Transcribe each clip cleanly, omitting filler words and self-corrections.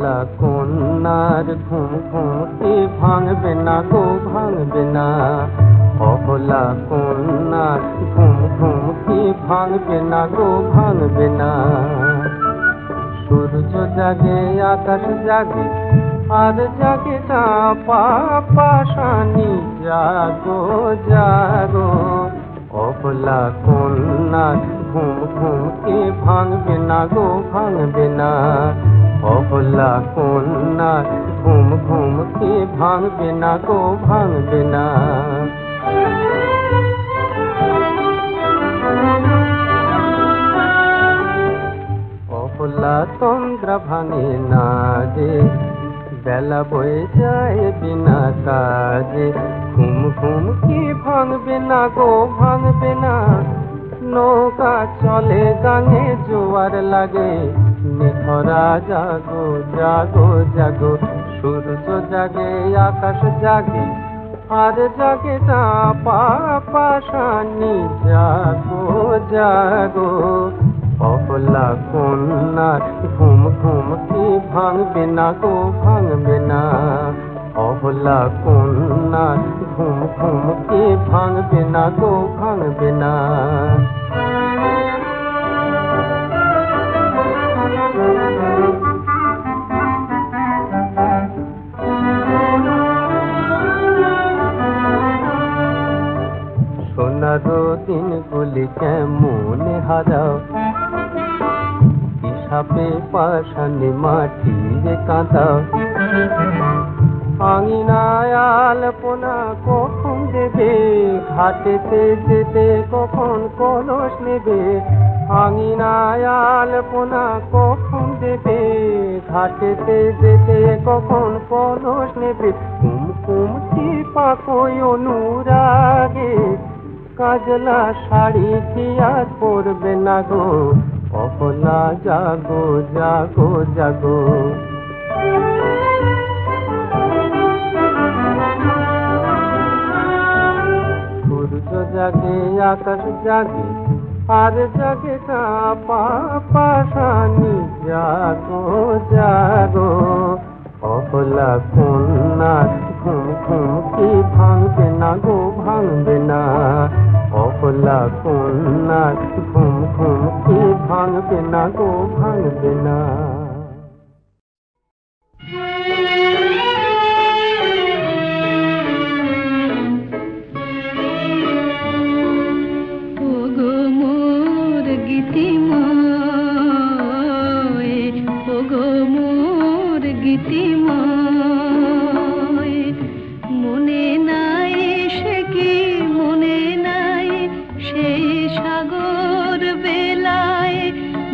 অবলা কন্যার ঘুম ঘুম কি ভাঙবে না গো ভাঙবে না, অবলা কন্যার ঘুম ঘুম কি ভাঙবে না গো ভাঙবে না। সূর্য জাগে আকাশ জাগে আর জাগে না পাপাসানি, জাগো জাগো অবলা কন্যার ঘুম ঘুম কি ভাঙবে না গো ভাঙবে না, অবলা কন্যার ঘুম ঘুম কি ভাঙবে না গো ভাঙবে না। অবলা তন্দ্রা ভাঙে না যে, বেলা বয়ে যায় বিনা কাজে, ঘুম ঘুম কি ভাঙবে না গো ভাঙবে না। নৌকা চলে গাঙে জোয়ার লাগে, নিখরা জাগো জাগো জাগো। সূর্য জাগে আকাশ জাগে আর জাগে না পাপাসানি, জাগো জাগো অবলা কন্যার ঘুম ঘুম কি ভাঙবে না গো ভাঙবে না, অবলা কন্যার ঘুম ঘুম কি ভাঙবে না গো ভাঙবে না। সোনার দিনগুলি কেমনে হারাও, সাপে পাশানি মাটিরে কাঁদাও। আঙিনায় আলপনা কখন দেবে, ঘাটেতে যেতে কখন কলস নেবে। আঙিনায় আলপনা কখন দেবে, ঘাটেতে যেতে কখন কলস নেবে। কুমকুম টিপা কই অনুরাগে, কাজলা শাড়ি কি আর পরবে না গো, অবলা জাগো জাগো জাগো। সূর্য জাগে আকাশ জাগে আর জাগে না পাপাসানি, জাগো জাগো অবলা কন্যার ঘুম ঘুম কি ভাঙবে না গো ভাঙবে না, অবলা কন্যার ঘুম ঘুম কি ভাঙবে না গো ভাঙবে না। ওগো মোর গীতিময়, ওগো মোর গীতিময়, মনে নাই সে কি মনে নাই সেই সাগর বেলায়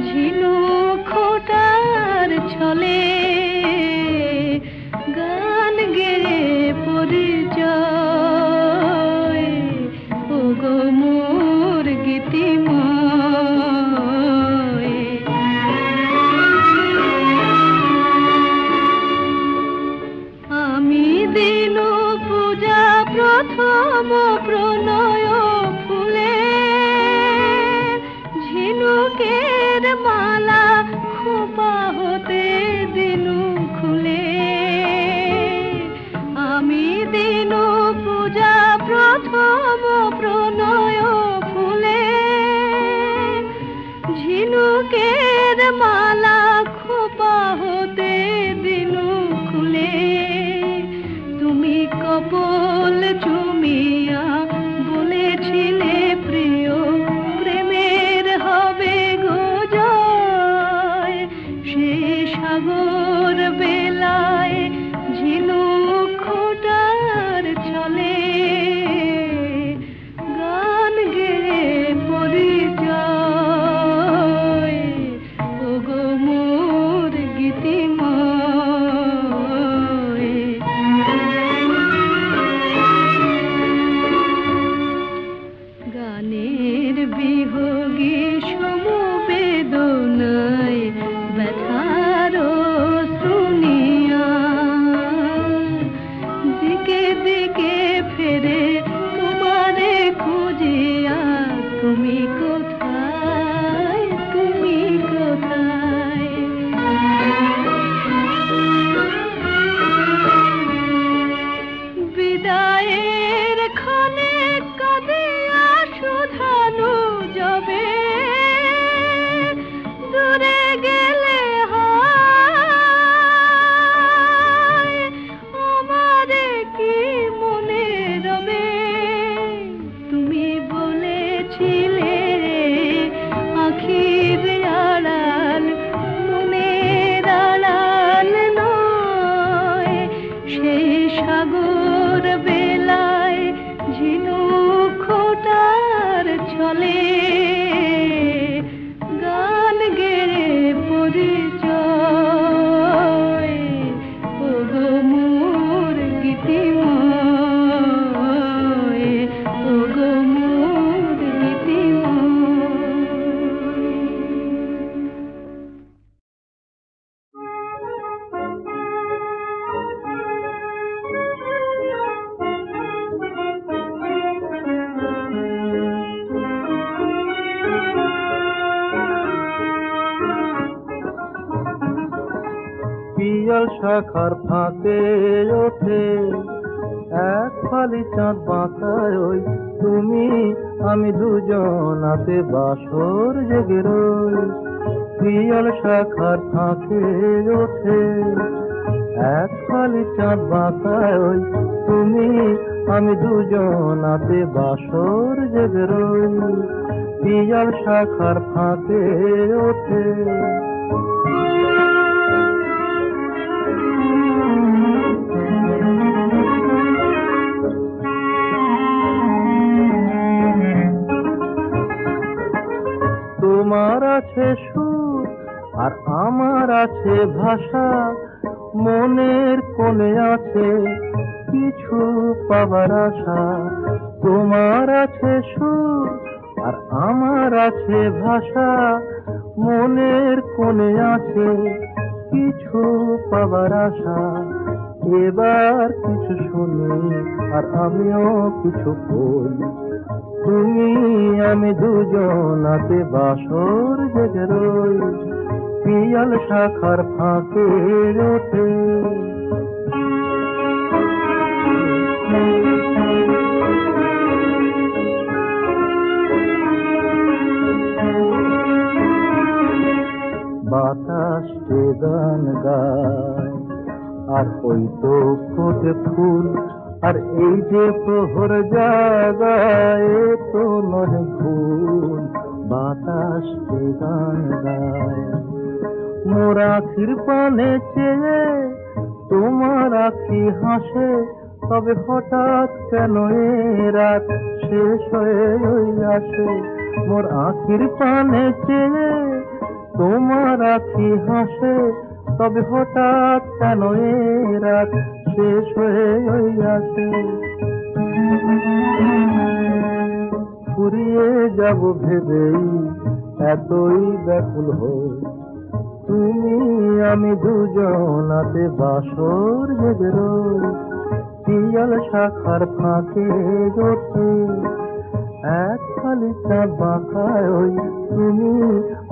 ঝিনুক খোঁটার ছলে গান গেয়ে পরিচয়, ওগো মোর গীতিময়। আমি দিন পূজা প্রথম প্রণয় ফুলে, ঝিনুকের মালা খোপা হতে দিনু খুলে। আমি দিন পূজা প্রথম প্রণয় ফুলে, ঝিনুকের মালা খোপা হতে দিনু খুলে। তুমি কপল চুমিয়া বলেছিলে প্রিয় প্রেমের হবে গো জয়, সে সাগর বেলায় ঝিনুক খোঁটার ছলে গান গেয়ে পরিচয়, ওগো মোর গীতিময়। গানের বিহগে সমবেদনায় ব্যথার পিয়াল শাখার ফাঁকে ওঠে এক ফালি চাঁদ বাঁকায় ওই তুমি আমি দুজনাতে বাসর জেগে রই পিয়াল শাখার ফাঁকে ওঠে এক ফালি চাঁদ বাঁকায় ওই তুমি আমি দুজনাতে বাসর জেগে রই পিয়াল শাখার ফাঁকে ওঠে তোমার আছে সুর আর আমার আছে ভাষা মনের কোণে আছে কিছু পাবার আশা তোমার আছে সুর আর আমার আছে ভাষা মনের কোণে আছে কিছু পাবার আশা এবার কিছু শুনি আর আমিও কিছু বলি তুমি আমি দুজনাতে বাসর জেগে রই পিয়াল শাখার ফাঁকে ওঠে বাতাস যে গান গায় আর ওই তো ফোটে ফুল আর এই যে প্রহর জাগায় তো নয় ভুল বাতাস যে গান গায় মোর আখির পানে চেয়ে তোমার আখি হাসে তবে হঠাৎ কেন এ রাত শেষ হয়ে ওই আসে মোর আখির পানে চেয়ে তোমার আখি হাসে তবে হঠাৎ কেন এ রাত শেষ হয়ে ওই আসে ফুরিয়ে যাব ভেবেই এতই ব্যাকুল হই তুমি আমি দুজনাতে বাসর জেগে রই পিয়াল শাখার ফাঁকে ওঠে এক খালি চাঁদ বাঁকায় ওই তুমি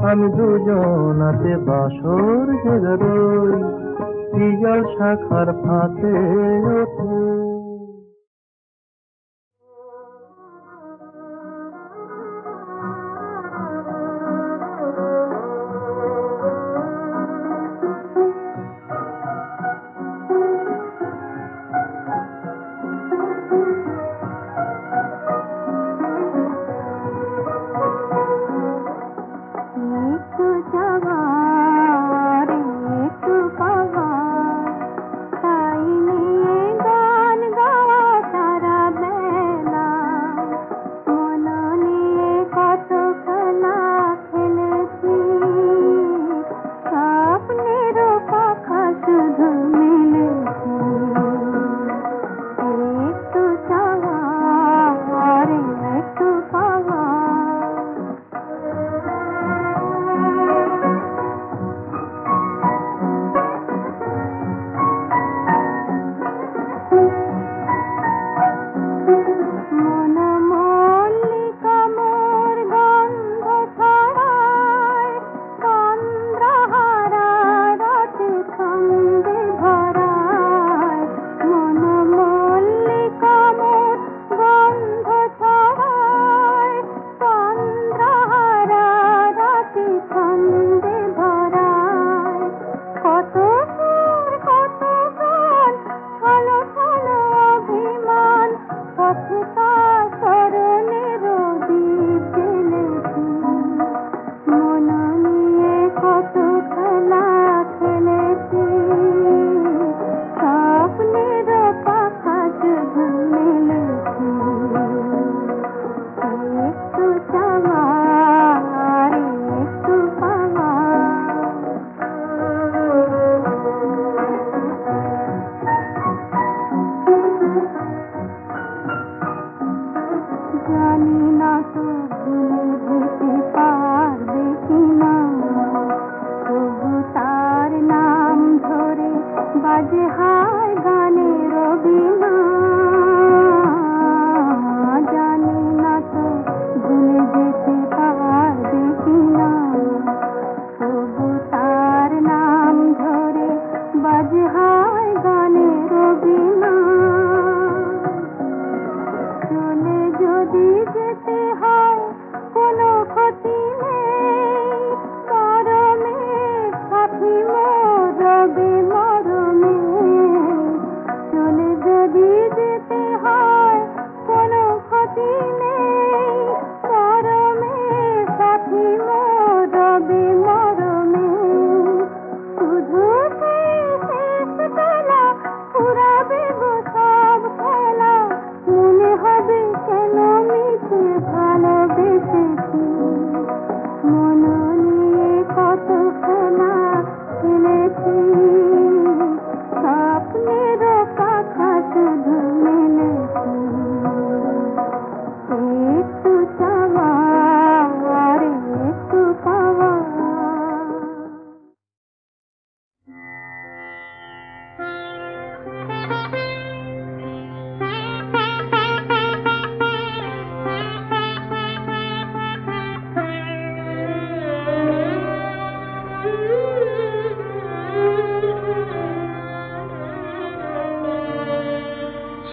আমি দুজনাতে বাসর জেগে রই পিয়াল শাখার ফাঁকে ওঠে বাজে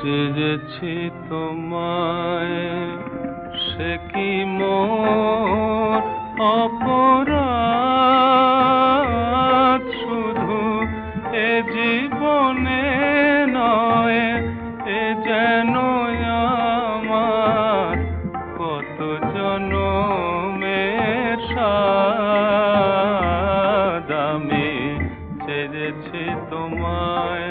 চেয়েছি তোমায়, সে কি মোর অপরাধ? শুধু এ জীবনে নয়, এ যেন আমার কত জনমের সাধ। আমি চেয়েছি তোমায়,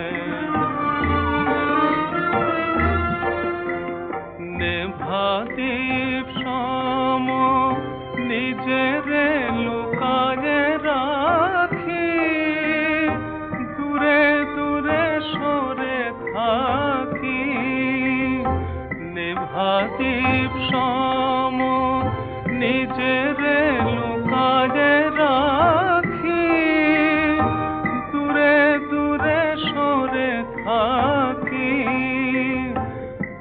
নেভাদীপ সম নিজের লুকায়ে রাখি, দূরে দূরে সরে থাকি। নেভাদীপ সম নিজের লুকায়ে রাখি, দূরে দূরে সরে থাকি।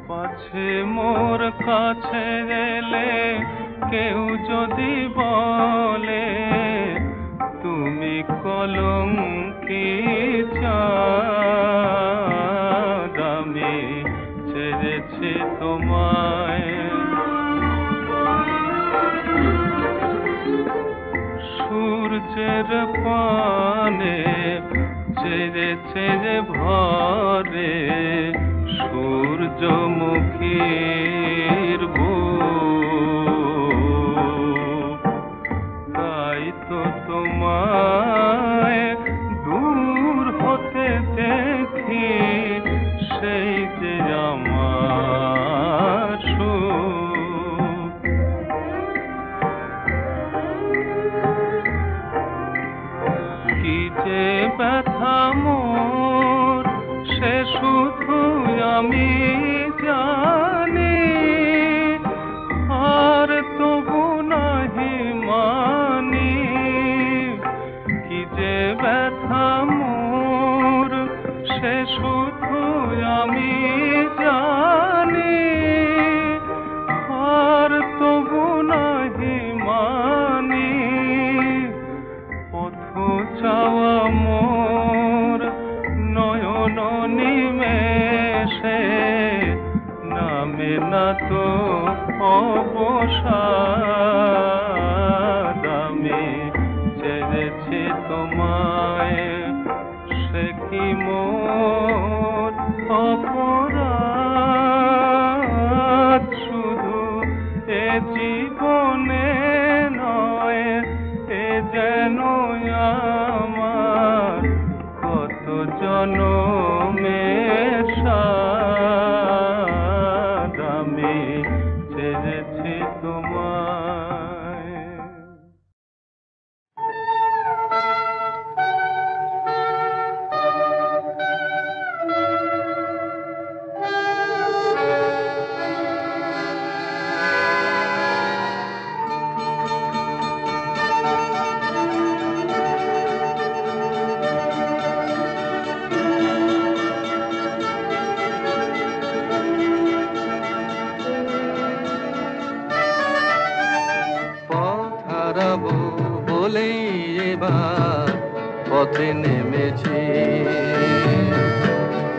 পাছে মোর কাছে এলে কেউ যদি বলে তুমি কলঙ্কি চাঁদ। আমি ছেড়েছি তোমায়, সূর্যের পানে চেয়ে চেয়ে ভরে সূর্যমুখীর বুক। তাই তো তোমায় দূর হতে দেখি, সেই যে আমার সুখ। কি যে ব্যথা মোর সে শুধু আমি জানি, আর তবু নাহি মানি। কি যে ব্যথা মোর সে শুধু আমি জানি, আর তবু নাহি মানি। পথ চাওয়া মোর নয়ন নিমেষে নামে না তো অবসাদ। আমি চেয়েছি তোমায়, সে কি মোর অপরাধ? শুধু এ জীবনে নয়, এ যেন আমার কত জনমের সাধ। আমি চেয়েছি তোমায়। বলেই এবার পথে নেমেছি,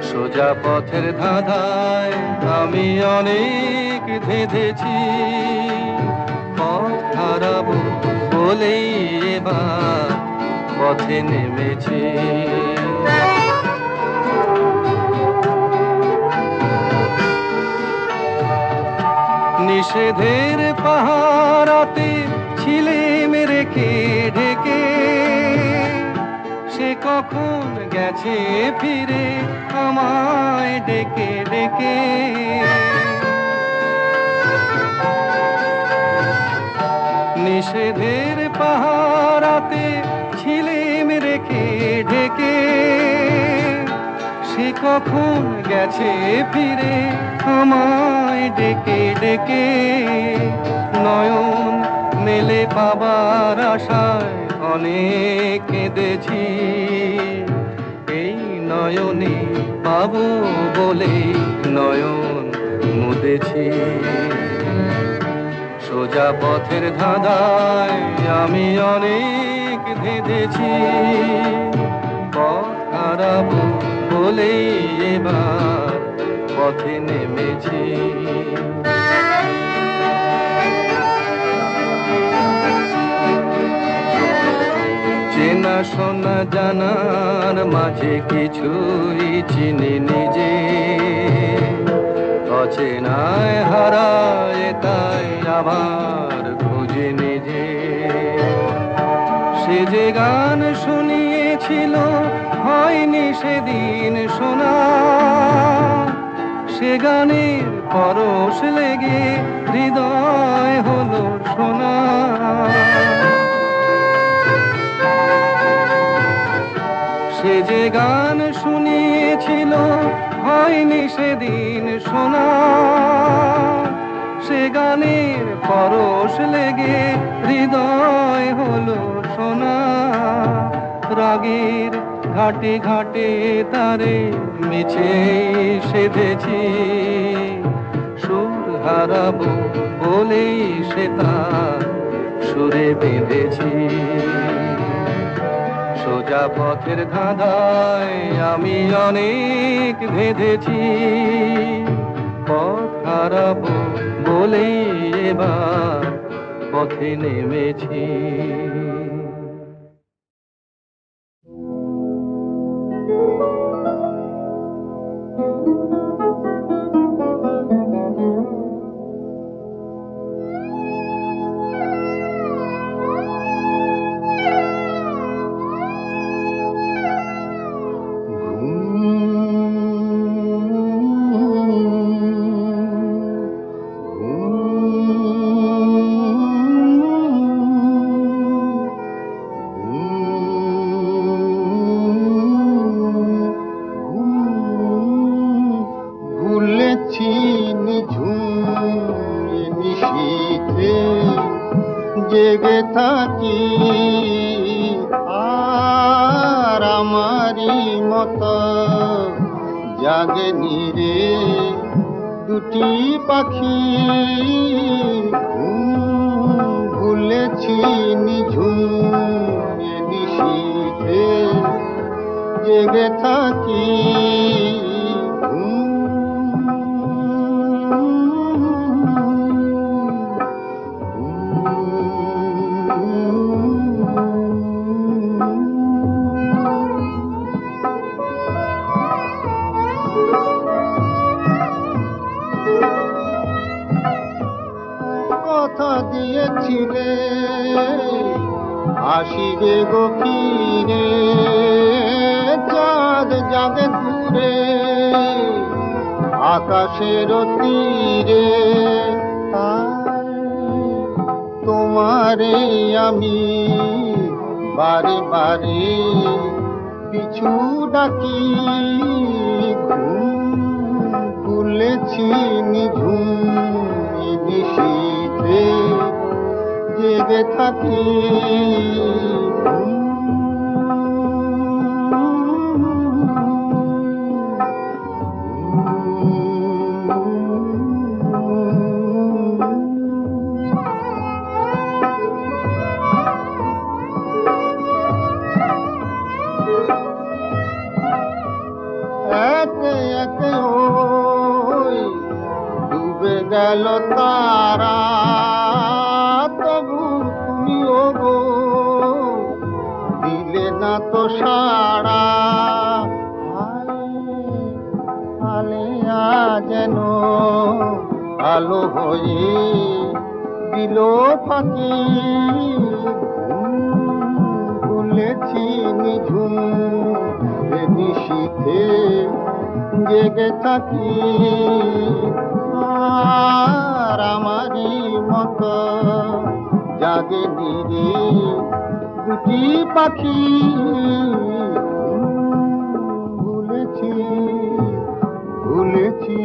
সোজা পথের ধাঁধায় আমি অনেক ধেঁধেছি। পথ হারাবো বলেই এবার পথে নেমেছি। নিষেধের পাহারাতে ছিলেম রেখে ঢেকে, সে কখন গেছে ফিরে আমায় ডেকে ডেকে। নিষেধের পাহারাতে ছিলেম রেখে ঢেকে, সে কখন গেছে ফিরে আমায় ডেকে ডেকে। নয়ন মেলে পাবার আশায় অনেক কেঁদেছি, এই নয়নে পাবো বলে নয়ন মুদেছি। সোজা পথের ধাঁধায় আমি অনেক ধেঁধেছি। পথ হারাবো বলেই এবার পথে নেমেছি। চেনা শোনা জানার মাঝে কিছুই চিনি নিজে, অচেনায় হারায় তাই আবার খুঁজে নিজে। সে যে গান শুনিয়েছিল হয়নি সেদিন শোনা, সে গানের পরশ লেগে হৃদয় হলো শোনা। সে যে গান শুনিয়েছিল হয়নি সেদিন শোনা, সে গানের পরশ লেগে হৃদয় হলো শোনা। রাগের ঘাটে ঘাটে তারে মিছে সেধেছি, সুর হারাবো বলেই সে তার সুরে বেঁধেছি। সোজা পথের ধাঁধায় আমি অনেক ভেদেছি, পথ হারাবো বলেই এবার পথে নেমেছি। জেগে থাকি আর আমারি মতো জাগেনি রে দুটি পাখি। ভুলেছি নিঝুম নিশীথে জেগে থাকি। কথা দিয়েছিলে আসিবে গো ফিরে, চাঁদ যাবে দূরে আকাশের তীরে। তোমারে আমি বারে বারে পিছু ডাকি। ভুলেছি নিঝুম নিশীথে জেগে থাকি। একে একে ওই ডুবে গেল তারা, তবু তুমি ওগো দিলে না তো সাড়া। আলেয়া যেন আলো হয়ে দিল ফাঁকি। ভুলেছি নিঝুম নিশীথে জেগে থাকি আর আমারি মতো জাগেনি রে দুটি পাখি। ভুলেছি ভুলেছি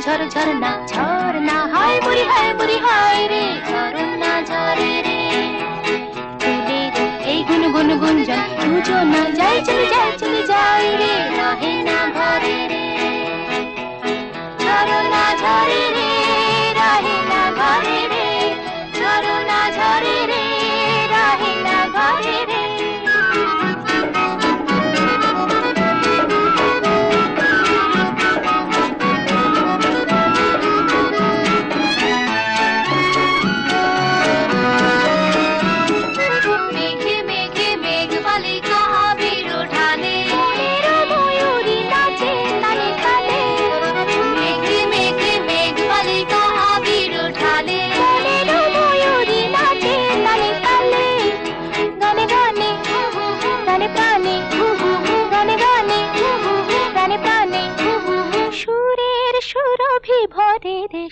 ঝর ঝরনা ঝরনা হায় বুড়ি হায় রে ঝরনা ঝরে রে ফুলের এই গুনগুন গুঞ্জন দুজনা যাই চলে যাই রে রহে না ঘরে রে ঝরনা ঝরে রে রহে না ঘরে রে ঝরনা ঝরে রে রহে না ঘরে রে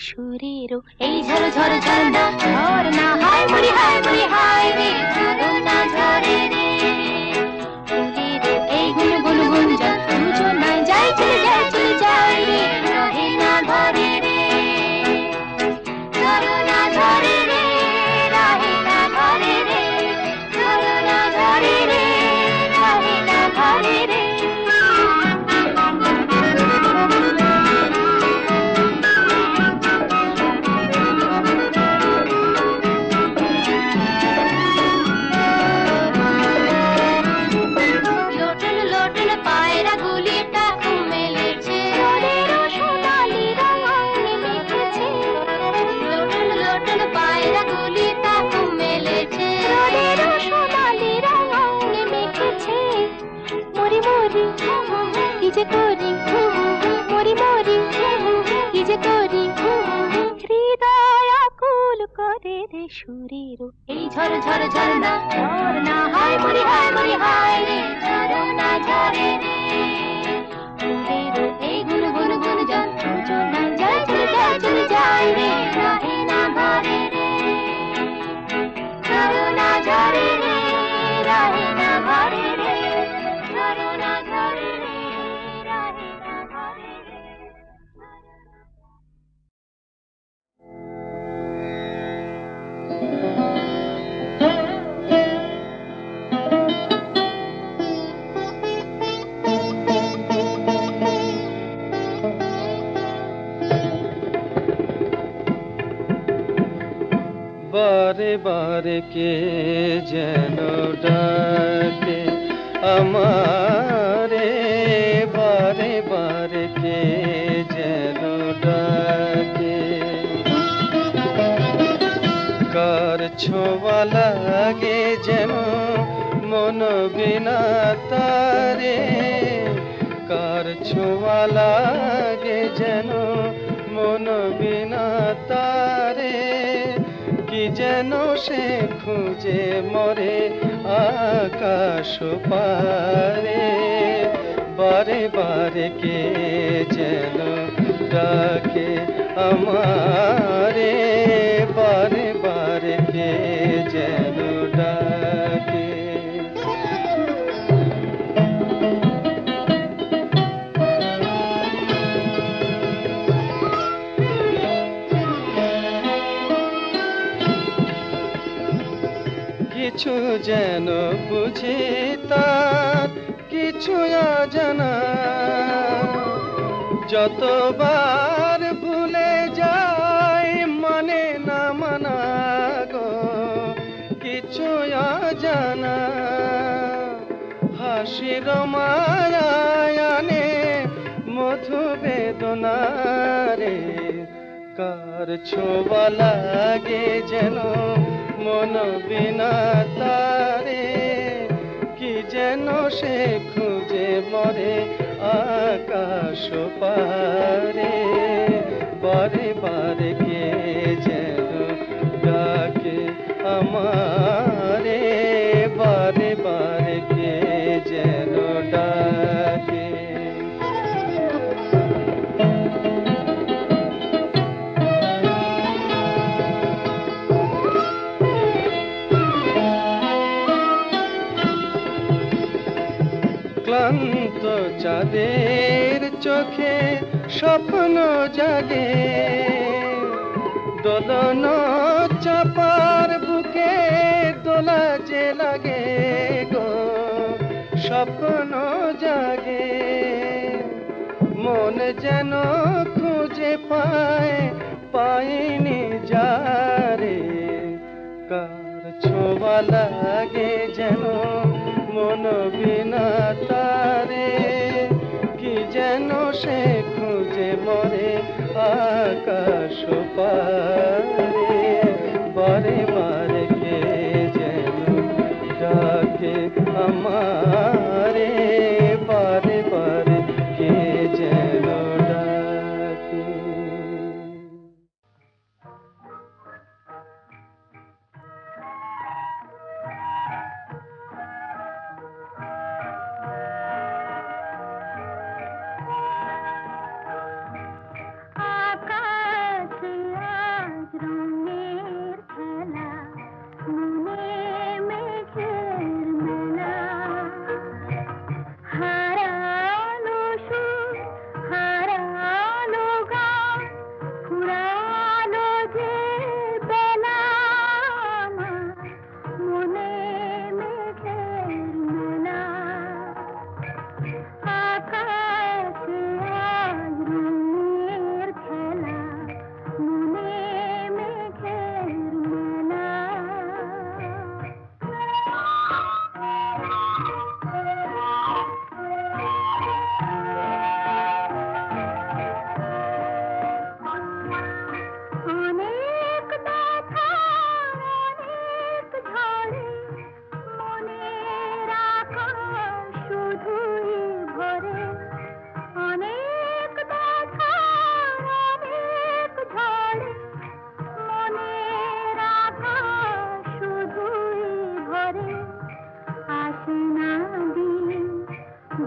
সুরেরও এই ঝর ঝর ঝরনা ঝরনা হায় বুড়ি হায় রে ঝরনা ঝরে রে ফুলের এই গুনগুন গুঞ্জন দুজনা যাই চলে যাই রে রহে না ঘরে রে ঝরনা ঝরে রে রহে না ঘরে রে ঝরনা ঝরে রে রহে না ঘরে রে সুরেরও এই ঝর ঝর ঝরনা ঝরনা হায় বুড়ি হায় রে ঝরনা ঝরে রে ফুলেরও এই গুনগুন গুঞ্জন দুজনা যাই চলে যাই রে রহে না ঘরে রে ঝরনা ঝরে রে রহে না ঘরে রে ঝরনা ঝরে রে রহে না ঘরে রে बारे बारे के जनो डाके हमारे बारे बारे के जनो डाके कार छोवा लागे जनो मन बिना तारे कार छोवा लागे जनो मन बिना तारे কি যেন সে খুঁজে মরে আকাশ পারে বারে বারে কে যেন ডাকে আমারে বারে বারে কে যেন ডাকে কিছু যেন বুঝি তার কিছু অজানা যতবার ভুলে যাই মানে না মানা গো কিছু অজানা হাসির মায়ানে মধু বেদনা রে কার ছোঁয়া লাগে যেন মন বিনা তারে কি যেন সে খুঁজে মরে আকাশ পারে বারে বারে কে যেন ডাকে আমারে বারে বারে কে যেন ডাকে ক্লান্ত চাঁদের চোখে স্বপ্ন জাগে দোলন চাপার বুকে দোলা যে লাগে গো স্বপ্ন জাগে মন যেন খুঁজে পায় পাইনি যারে কার ছোঁয়া লাগে যেন মন বিনা তারে কি যেন সে খুঁজে মরে আকাশ পারে বারে বারে কে যেন ডাকে আমারে বারে বারে কে যেন ডাকে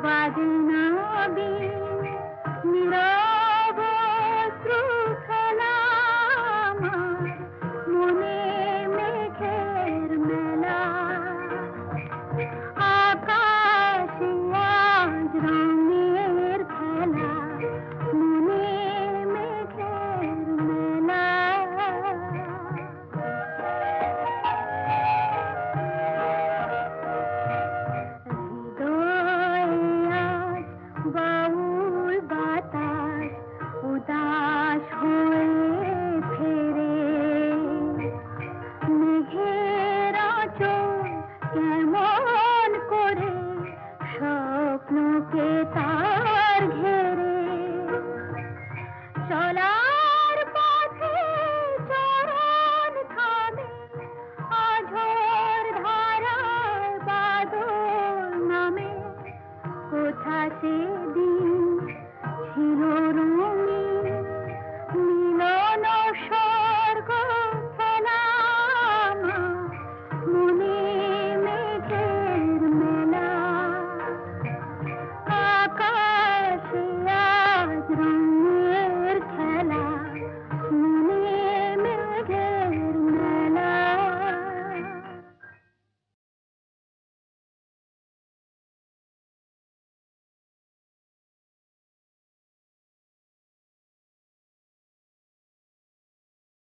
বাজনা বি নিরা